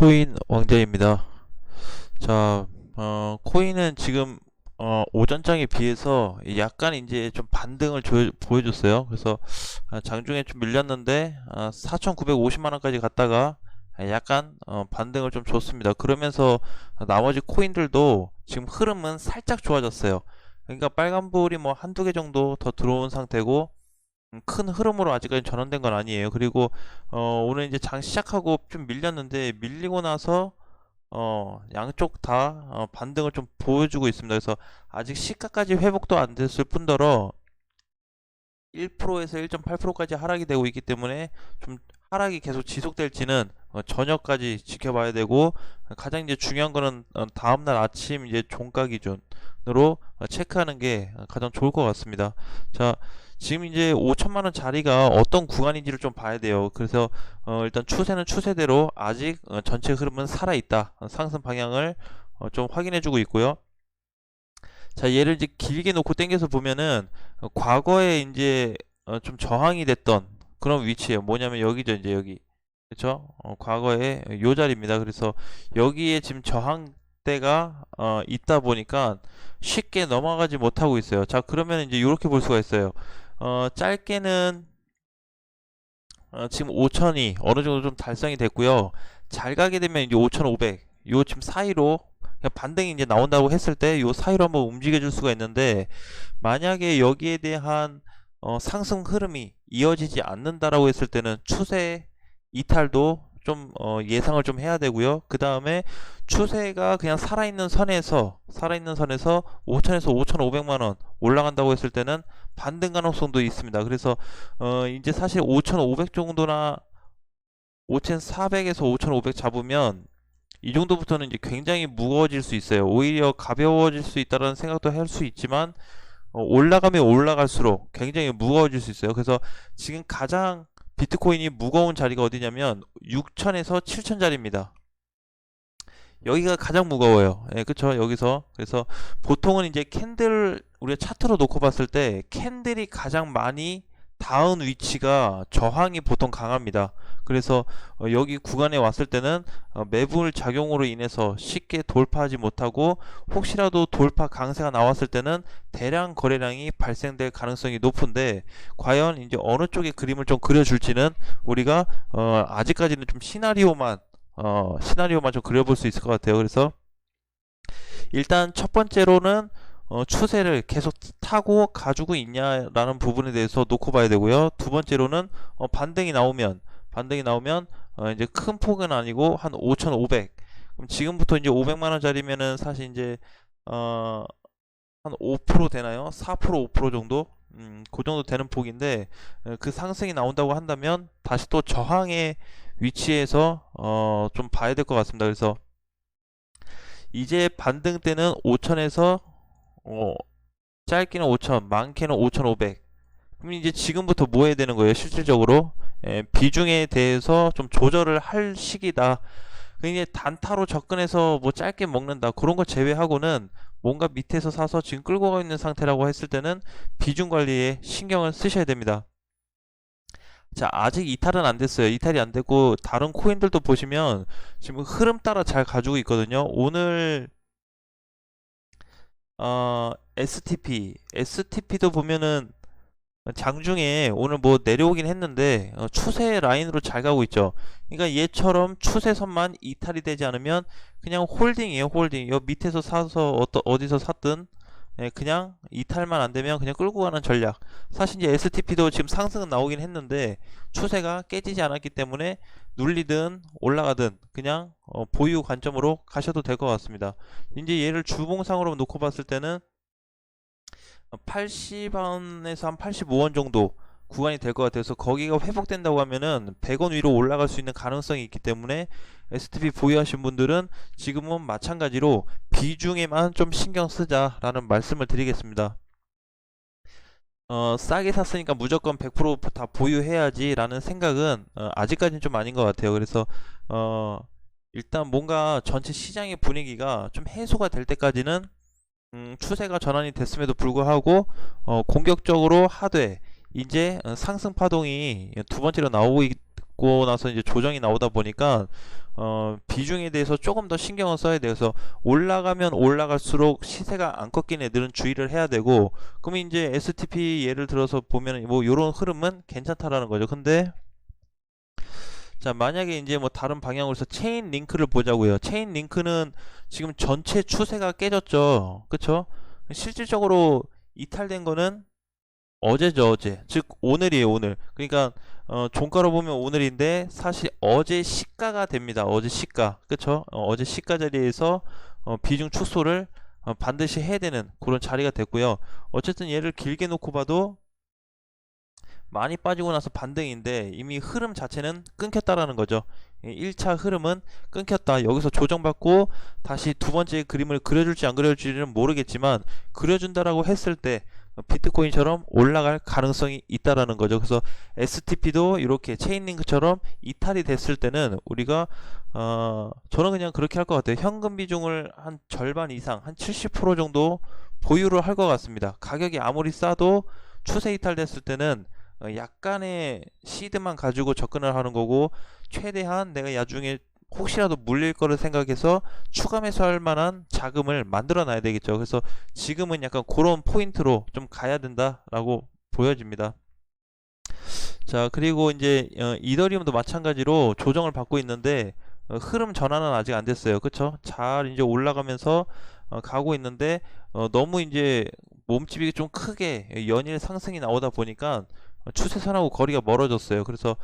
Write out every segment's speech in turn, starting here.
코인 왕자입니다. 자, 코인은 지금 오전장에 비해서 약간 이제 좀 반등을 보여줬어요. 그래서 장중에 좀 밀렸는데 4,950만 원까지 갔다가 약간 반등을 좀 줬습니다. 그러면서 나머지 코인들도 지금 흐름은 살짝 좋아졌어요. 그러니까 빨간불이 뭐 한두 개 정도 더 들어온 상태고 큰 흐름으로 아직까지 전환된 건 아니에요. 그리고 오늘 이제 장 시작하고 좀 밀렸는데 밀리고 나서 양쪽 다 반등을 좀 보여주고 있습니다. 그래서 아직 시가까지 회복도 안 됐을 뿐더러 1%에서 1.8%까지 하락이 되고 있기 때문에 좀 하락이 계속 지속될지는 저녁까지 지켜봐야 되고, 가장 이제 중요한 거는 다음날 아침 이제 종가 기준으로 체크하는 게 가장 좋을 것 같습니다. 자, 지금 이제 5천만 원 자리가 어떤 구간인지를 좀 봐야 돼요. 그래서 일단 추세는 추세대로 아직 전체 흐름은 살아 있다. 상승 방향을 좀 확인해 주고 있고요. 자, 얘를 이제 길게 놓고 당겨서 보면은 과거에 이제 좀 저항이 됐던 그런 위치예요. 뭐냐면 여기죠, 이제 여기. 그렇죠? 과거에 요 자리입니다. 그래서 여기에 지금 저항대가 있다 보니까 쉽게 넘어가지 못하고 있어요. 자, 그러면 이제 이렇게 볼 수가 있어요. 짧게는 지금 5천이 어느 정도 좀 달성이 됐고요. 잘 가게 되면 이제 5,500, 요 지금 사이로 그냥 반등이 이제 나온다고 했을 때 요 사이로 한번 움직여 줄 수가 있는데, 만약에 여기에 대한 상승 흐름이 이어지지 않는다라고 했을 때는 추세 이탈도 좀 예상을 좀 해야 되고요. 그 다음에 추세가 그냥 살아있는 선에서 5천에서 5,500만 원 올라간다고 했을 때는 반등 가능성도 있습니다. 그래서 이제 사실 5,500 정도나 5,400에서 5,500 잡으면 이 정도부터는 이제 굉장히 무거워질 수 있어요. 오히려 가벼워질 수 있다는 생각도 할 수 있지만 올라가면 올라갈수록 굉장히 무거워질 수 있어요. 그래서 지금 가장 비트코인이 무거운 자리가 어디냐면 6천에서 7천 자리입니다. 여기가 가장 무거워요. 예, 그쵸? 여기서. 그래서 보통은 이제 우리가 차트로 놓고 봤을 때 캔들이 가장 많이 닿은 위치가 저항이 보통 강합니다. 그래서 여기 구간에 왔을 때는 매물 작용으로 인해서 쉽게 돌파하지 못하고, 혹시라도 돌파 강세가 나왔을 때는 대량 거래량이 발생될 가능성이 높은데, 과연 이제 어느 쪽의 그림을 좀 그려줄지는 우리가 아직까지는 좀 시나리오만 좀 그려볼 수 있을 것 같아요. 그래서 일단 첫 번째로는 추세를 계속 타고 가지고 있냐라는 부분에 대해서 놓고 봐야 되고요. 두 번째로는 반등이 나오면 이제 큰 폭은 아니고 한 5,500. 그럼 지금부터 이제 500만 원짜리면은 사실 이제 어, 한 5% 되나요? 4% 5% 정도? 그 정도 되는 폭인데, 그 상승이 나온다고 한다면 다시 또 저항의 위치에서 좀 봐야 될 것 같습니다. 그래서 이제 반등 때는 5천에서 짧게는 5천, 많게는 5,500. 그럼 이제 지금부터 뭐 해야 되는 거예요? 실질적으로 비중에 대해서 좀 조절을 할 시기다. 이게 단타로 접근해서 뭐 짧게 먹는다 그런 거 제외하고는, 뭔가 밑에서 사서 지금 끌고 가고 있는 상태라고 했을 때는 비중 관리에 신경을 쓰셔야 됩니다. 자, 아직 이탈은 안 됐어요. 이탈이 안 되고 다른 코인들도 보시면 지금 흐름 따라 잘 가지고 있거든요. 오늘 STP도 보면은 장중에 오늘 뭐 내려오긴 했는데 추세 라인으로 잘 가고 있죠. 그러니까 얘처럼 추세선만 이탈이 되지 않으면 그냥 홀딩이에요. 홀딩. 여 밑에서 사서 어디서 샀든 그냥 이탈만 안 되면 그냥 끌고 가는 전략. 사실 이제 STP도 지금 상승은 나오긴 했는데 추세가 깨지지 않았기 때문에 눌리든 올라가든 그냥 보유 관점으로 가셔도 될 것 같습니다. 이제 얘를 주봉상으로 놓고 봤을 때는 80원에서 한 85원 정도 구간이 될 것 같아서, 거기가 회복된다고 하면은 100원 위로 올라갈 수 있는 가능성이 있기 때문에 STP 보유하신 분들은 지금은 마찬가지로 비중에만 좀 신경 쓰자라는 말씀을 드리겠습니다. 싸게 샀으니까 무조건 100%다 보유해야지 라는 생각은 아직까지는 좀 아닌 것 같아요. 그래서 일단 뭔가 전체 시장의 분위기가 좀 해소가 될 때까지는 추세가 전환이 됐음에도 불구하고 공격적으로 하되, 이제 상승 파동이 두 번째로 나오고 받고 나서 이제 조정이 나오다 보니까 비중에 대해서 조금 더 신경을 써야 돼요. 그래서 올라가면 올라갈수록 시세가 안 꺾인 애들은 주의를 해야 되고, 그럼 이제 STP 예를 들어서 보면 뭐 요런 흐름은 괜찮다라는 거죠. 근데 자, 만약에 이제 뭐 다른 방향으로서 체인 링크를 보자고요. 체인 링크는 지금 전체 추세가 깨졌죠. 그쵸? 실질적으로 이탈된 거는 어제죠, 어제. 즉 오늘이에요, 오늘. 그러니까 종가로 보면 오늘인데 사실 어제 시가가 됩니다. 어제 시가. 그쵸? 어제 시가 자리에서 비중 축소를 반드시 해야 되는 그런 자리가 됐고요. 어쨌든 얘를 길게 놓고 봐도 많이 빠지고 나서 반등인데 이미 흐름 자체는 끊겼다라는 거죠. 1차 흐름은 끊겼다. 여기서 조정받고 다시 두 번째 그림을 그려줄지 안 그려줄지는 모르겠지만, 그려준다라고 했을 때 비트코인처럼 올라갈 가능성이 있다라는 거죠. 그래서 STP도 이렇게 체인링크처럼 이탈이 됐을 때는 우리가 저는 그냥 그렇게 할 것 같아요. 현금 비중을 한 절반 이상, 한 70% 정도 보유를 할 것 같습니다. 가격이 아무리 싸도 추세 이탈됐을 때는 약간의 시드만 가지고 접근을 하는 거고, 최대한 내가 나중에 혹시라도 물릴 거를 생각해서 추가 매수할 만한 자금을 만들어 놔야 되겠죠. 그래서 지금은 약간 그런 포인트로 좀 가야 된다라고 보여집니다. 자, 그리고 이제 이더리움도 마찬가지로 조정을 받고 있는데 흐름 전환은 아직 안 됐어요. 그쵸? 잘 이제 올라가면서 가고 있는데 너무 이제 몸집이 좀 크게 연일 상승이 나오다 보니까 추세선하고 거리가 멀어졌어요. 그래서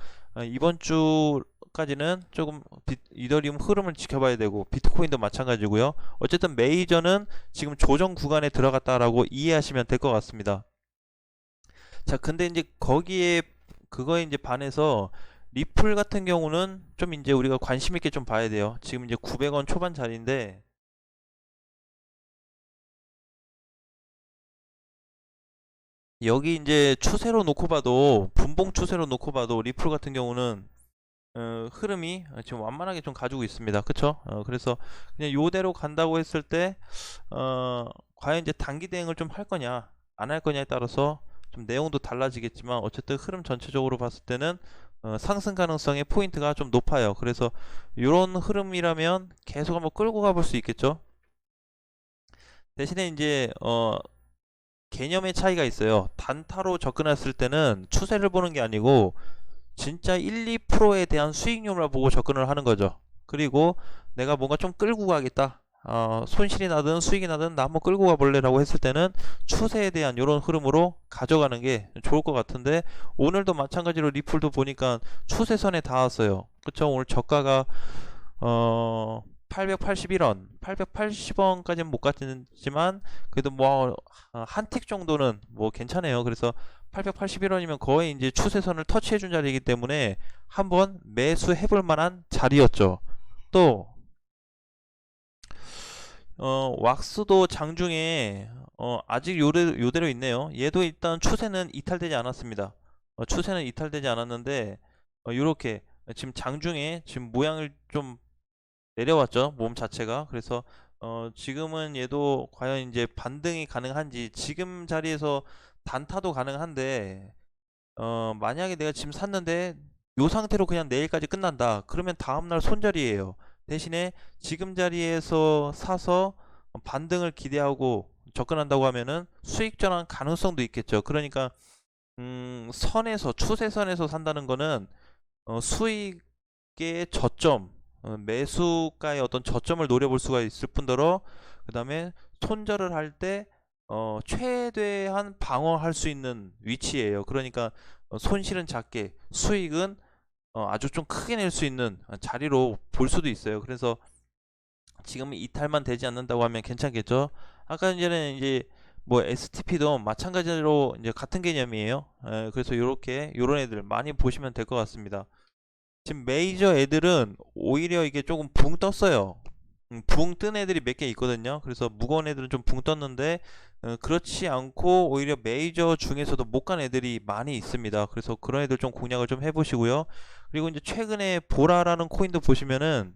이번 주까지는 조금 이더리움 흐름을 지켜봐야 되고, 비트코인도 마찬가지고요. 어쨌든 메이저는 지금 조정 구간에 들어갔다라고 이해하시면 될 것 같습니다. 자, 근데 이제 거기에 그거에 이제 반해서 리플 같은 경우는 좀 이제 우리가 관심 있게 좀 봐야 돼요. 지금 이제 900원 초반 자리인데, 여기 이제 추세로 놓고 봐도, 분봉 추세로 놓고 봐도 리플 같은 경우는 흐름이 지금 완만하게 좀 가지고 있습니다. 그쵸? 그래서 그냥 요대로 간다고 했을 때 과연 이제 단기 대응을 좀 할 거냐 안 할 거냐에 따라서 좀 내용도 달라지겠지만, 어쨌든 흐름 전체적으로 봤을 때는 상승 가능성의 포인트가 좀 높아요. 그래서 이런 흐름이라면 계속 한번 끌고 가볼 수 있겠죠. 대신에 이제 개념의 차이가 있어요. 단타로 접근했을 때는 추세를 보는 게 아니고 진짜 1, 2%에 대한 수익률을 보고 접근을 하는 거죠. 그리고 내가 뭔가 좀 끌고 가겠다, 손실이 나든 수익이 나든 나 한번 끌고 가볼래 라고 했을 때는 추세에 대한 이런 흐름으로 가져가는 게 좋을 것 같은데, 오늘도 마찬가지로 리플도 보니까 추세선에 닿았어요. 그쵸? 오늘 저가가 881원, 880원까지는 못 갔지만 그래도 뭐 한 틱 정도는 뭐 괜찮아요. 그래서 881원이면 거의 이제 추세선을 터치해준 자리이기 때문에 한번 매수해볼 만한 자리였죠. 또 왁스도 장중에 아직 요대로 있네요. 얘도 일단 추세는 이탈되지 않았습니다. 추세는 이탈되지 않았는데 요렇게 지금 장중에 지금 모양을 좀 내려왔죠, 몸 자체가. 그래서 지금은 얘도 과연 이제 반등이 가능한지, 지금 자리에서 단타도 가능한데 만약에 내가 지금 샀는데 요 상태로 그냥 내일까지 끝난다 그러면 다음날 손절이에요. 대신에 지금 자리에서 사서 반등을 기대하고 접근한다고 하면은 수익 전환 가능성도 있겠죠. 그러니까 선에서, 추세선에서 산다는 거는 수익의 저점, 매수가의 어떤 저점을 노려볼 수가 있을 뿐더러, 그 다음에 손절을 할 때 최대한 방어할 수 있는 위치예요. 그러니까 손실은 작게, 수익은 아주 좀 크게 낼 수 있는 자리로 볼 수도 있어요. 그래서 지금 이탈만 되지 않는다고 하면 괜찮겠죠. 아까 전에 이제 뭐 STP도 마찬가지로 이제 같은 개념이에요. 그래서 요런 애들 많이 보시면 될 것 같습니다. 지금 메이저 애들은 오히려 이게 조금 붕 떴어요. 붕 뜬 애들이 몇 개 있거든요. 그래서 무거운 애들은 좀 붕 떴는데 그렇지 않고 오히려 메이저 중에서도 못 간 애들이 많이 있습니다. 그래서 그런 애들 좀 공략을 좀 해보시고요. 그리고 이제 최근에 보라라는 코인도 보시면은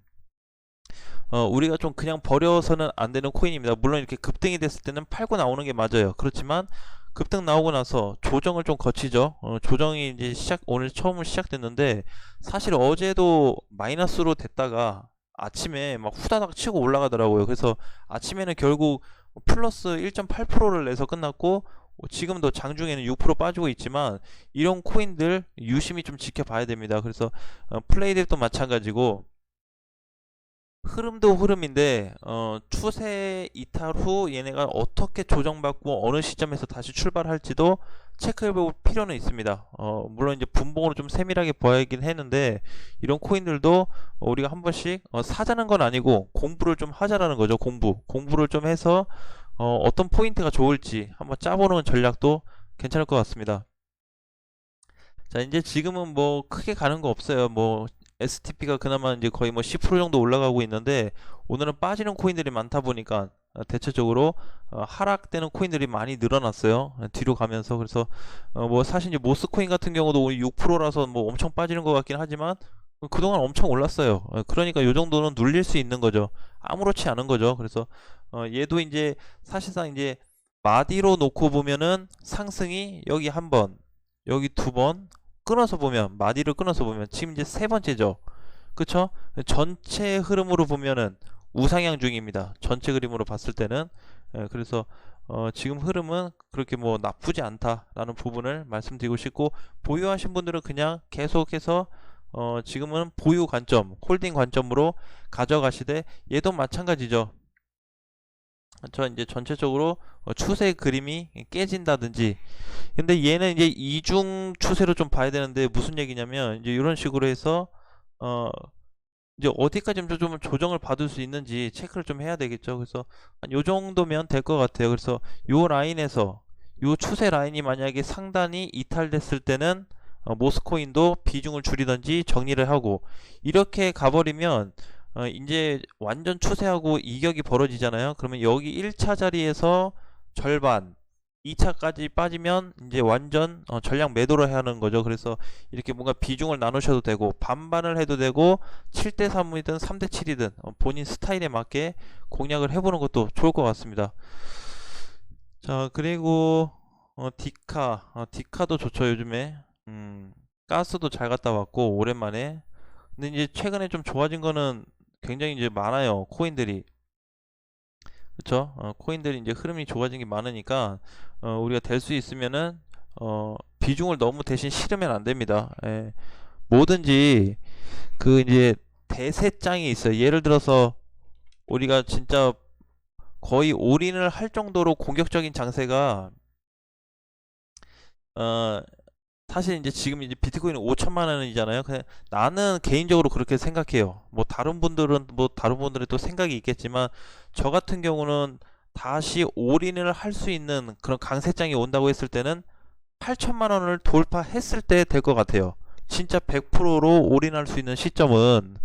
우리가 좀 그냥 버려서는 안 되는 코인입니다. 물론 이렇게 급등이 됐을 때는 팔고 나오는 게 맞아요. 그렇지만 급등 나오고 나서 조정을 좀 거치죠. 조정이 이제 오늘 처음 시작됐는데 사실 어제도 마이너스로 됐다가 아침에 막 후다닥 치고 올라가더라고요. 그래서 아침에는 결국 플러스 1.8%를 내서 끝났고 지금도 장중에는 6% 빠지고 있지만 이런 코인들 유심히 좀 지켜봐야 됩니다. 그래서 플레이들도 마찬가지고 흐름도 흐름인데 추세 이탈 후 얘네가 어떻게 조정받고 어느 시점에서 다시 출발할지도 체크해 볼 필요는 있습니다. 물론 이제 분봉으로 좀 세밀하게 봐야긴 했는데 이런 코인들도 우리가 한 번씩 사자는 건 아니고 공부를 좀 하자라는 거죠. 공부를 좀 해서 어떤 포인트가 좋을지 한번 짜보는 전략도 괜찮을 것 같습니다. 자, 이제 지금은 뭐 크게 가는 거 없어요. 뭐 STP가 그나마 이제 거의 뭐 10% 정도 올라가고 있는데 오늘은 빠지는 코인들이 많다 보니까 대체적으로 하락되는 코인들이 많이 늘어났어요. 뒤로 가면서. 그래서 뭐 사실 이제 모스코인 같은 경우도 오늘 6%라서 뭐 엄청 빠지는 것 같긴 하지만 그동안 엄청 올랐어요. 그러니까 요 정도는 눌릴 수 있는 거죠. 아무렇지 않은 거죠. 그래서 얘도 이제 사실상 이제 마디로 놓고 보면은 상승이 여기 한 번, 여기 두 번, 끊어서 보면 마디를 끊어서 보면 지금 이제 세 번째죠. 그쵸? 전체 흐름으로 보면은 우상향 중입니다. 전체 그림으로 봤을 때는. 그래서 지금 흐름은 그렇게 뭐 나쁘지 않다라는 부분을 말씀드리고 싶고 보유하신 분들은 그냥 계속해서 지금은 보유 관점, 홀딩 관점으로 가져가시되 얘도 마찬가지죠. 저 이제 전체적으로 추세 그림이 깨진다든지 근데 얘는 이제 이중 추세로 좀 봐야 되는데 무슨 얘기냐면 이제 이런 식으로 해서 어 이제 어디까지 좀 조정을 받을 수 있는지 체크를 좀 해야 되겠죠. 그래서 한 요 정도면 될 것 같아요. 그래서 요 라인에서 요 추세 라인이 만약에 상단이 이탈됐을 때는 모스코인도 비중을 줄이든지 정리를 하고 이렇게 가버리면 이제 완전 추세하고 이격이 벌어지잖아요. 그러면 여기 1차 자리에서 절반 2차까지 빠지면 이제 완전 전량 매도를 하는 거죠. 그래서 이렇게 뭔가 비중을 나누셔도 되고 반반을 해도 되고 7대 3이든 3대 7이든 본인 스타일에 맞게 공략을 해보는 것도 좋을 것 같습니다. 자, 그리고 디카도 좋죠. 요즘에 가스도 잘 갔다 왔고 오랜만에. 근데 이제 최근에 좀 좋아진 거는 굉장히 이제 많아요. 코인들이. 그쵸? 코인들이 이제 흐름이 좋아진 게 많으니까 우리가 될 수 있으면은 비중을 너무 대신 실으면 안 됩니다. 예. 뭐든지 그 이제 대세장이 있어요. 예를 들어서 우리가 진짜 거의 올인을 할 정도로 공격적인 장세가 어 사실 이제 지금 이제 비트코인은 5천만 원이잖아요. 그냥 나는 개인적으로 그렇게 생각해요. 뭐 다른 분들은 뭐 다른 분들의 또 생각이 있겠지만 저 같은 경우는 다시 올인을 할 수 있는 그런 강세장이 온다고 했을 때는 8천만 원을 돌파했을 때 될 것 같아요. 진짜 100%로 올인할 수 있는 시점은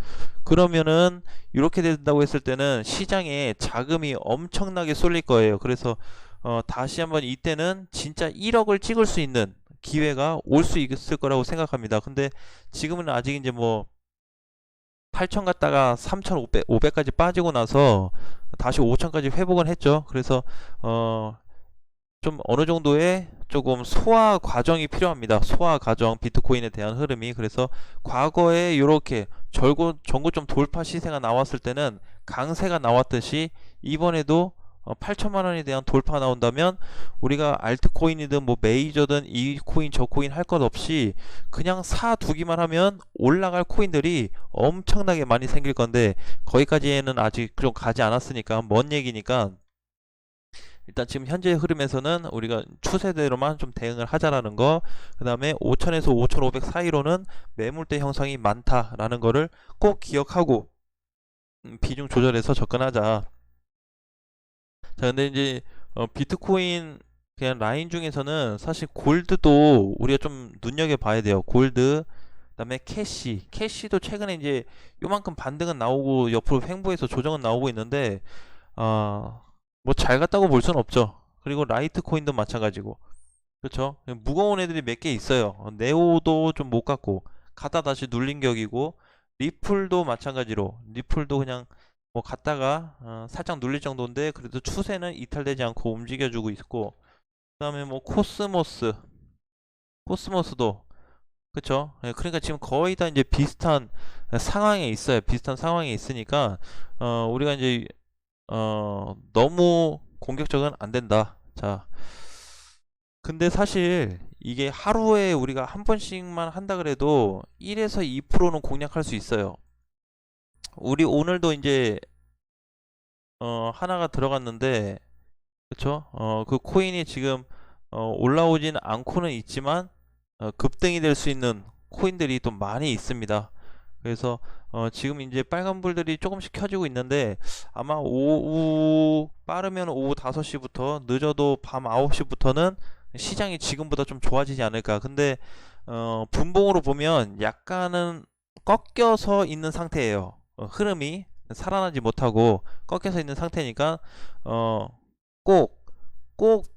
그러면은 이렇게 된다고 했을 때는 시장에 자금이 엄청나게 쏠릴 거예요. 그래서 다시 한번 이때는 진짜 1억을 찍을 수 있는 기회가 올 수 있을 거라고 생각합니다. 근데 지금은 아직 이제 뭐 8천 갔다가 3,500까지 빠지고 나서 다시 5천까지 회복은 했죠. 그래서 좀 어느 정도의 조금 소화 과정이 필요합니다. 소화 과정, 비트코인에 대한 흐름이. 그래서 과거에 이렇게 전고 좀 돌파 시세가 나왔을 때는 강세가 나왔듯이 이번에도 8천만 원에 대한 돌파가 나온다면 우리가 알트코인이든 뭐 메이저든 이 코인 저 코인 할 것 없이 그냥 사두기만 하면 올라갈 코인들이 엄청나게 많이 생길 건데 거기까지는 아직 좀 가지 않았으니까 먼 얘기니까 일단 지금 현재 흐름에서는 우리가 추세대로만 좀 대응을 하자라는 거, 그 다음에 5천에서 5,500 사이로는 매물대 형성이 많다라는 거를 꼭 기억하고 비중 조절해서 접근하자. 자, 근데 이제 비트코인 그냥 라인 중에서는 사실 골드도 우리가 좀 눈여겨봐야 돼요. 골드, 그다음에 캐시도 최근에 이제 요만큼 반등은 나오고 옆으로 횡보해서 조정은 나오고 있는데 뭐 잘 갔다고 볼 수는 없죠. 그리고 라이트 코인도 마찬가지고. 그렇죠? 무거운 애들이 몇 개 있어요. 네오도 좀 못 갔고 갔다 다시 눌린 격이고 리플도 마찬가지로 리플도 그냥 뭐 갔다가 살짝 눌릴 정도인데 그래도 추세는 이탈되지 않고 움직여주고 있고 그다음에 뭐 코스모스도 그쵸? 예, 그러니까 지금 거의 다 이제 비슷한 상황에 있어요. 비슷한 상황에 있으니까 우리가 이제 너무 공격적은 안 된다. 자, 근데 사실 이게 하루에 우리가 한 번씩만 한다 그래도 1에서 2%는 공략할 수 있어요. 우리 오늘도 이제 하나가 들어갔는데 그쵸? 그 코인이 지금 올라오진 않고는 있지만 급등이 될 수 있는 코인들이 또 많이 있습니다. 그래서 지금 이제 빨간불들이 조금씩 켜지고 있는데 아마 오후 빠르면 오후 5시부터 늦어도 밤 9시부터는 시장이 지금보다 좀 좋아지지 않을까. 근데 분봉으로 보면 약간은 꺾여서 있는 상태예요. 흐름이 살아나지 못하고 꺾여서 있는 상태니까 어, 꼭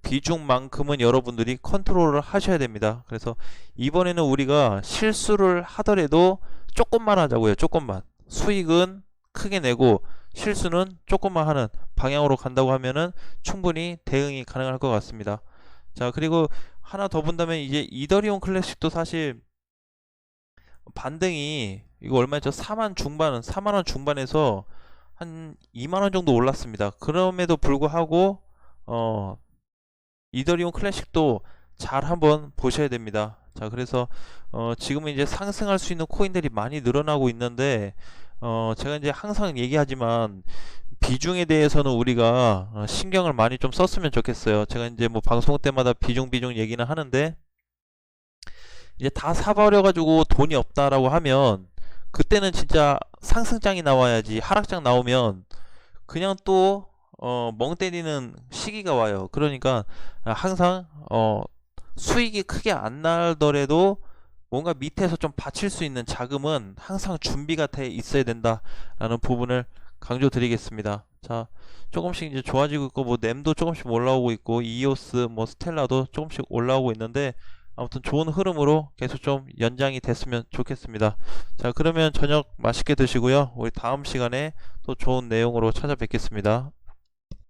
비중만큼은 여러분들이 컨트롤을 하셔야 됩니다. 그래서 이번에는 우리가 실수를 하더라도 조금만 하자고요. 조금만. 수익은 크게 내고 실수는 조금만 하는 방향으로 간다고 하면은 충분히 대응이 가능할 것 같습니다. 자, 그리고 하나 더 본다면 이제 이더리움 클래식도 사실 반등이 이거 얼마였죠? 4만 원 중반에서 한 2만 원 정도 올랐습니다. 그럼에도 불구하고 어 이더리움 클래식도 잘 한번 보셔야 됩니다. 자, 그래서 지금은 이제 상승할 수 있는 코인들이 많이 늘어나고 있는데 제가 이제 항상 얘기하지만 비중에 대해서는 우리가 신경을 많이 좀 썼으면 좋겠어요. 제가 이제 뭐 방송 때마다 비중 얘기는 하는데 이제 다 사버려가지고 돈이 없다라고 하면 그때는 진짜 상승장이 나와야지. 하락장 나오면 그냥 또 멍 때리는 시기가 와요. 그러니까 항상 수익이 크게 안 나더라도 뭔가 밑에서 좀 받칠 수 있는 자금은 항상 준비가 돼 있어야 된다라는 부분을 강조드리겠습니다. 자, 조금씩 이제 좋아지고 있고 뭐 램도 조금씩 올라오고 있고 이오스 뭐 스텔라도 조금씩 올라오고 있는데 아무튼 좋은 흐름으로 계속 좀 연장이 됐으면 좋겠습니다. 자, 그러면 저녁 맛있게 드시고요. 우리 다음 시간에 또 좋은 내용으로 찾아뵙겠습니다.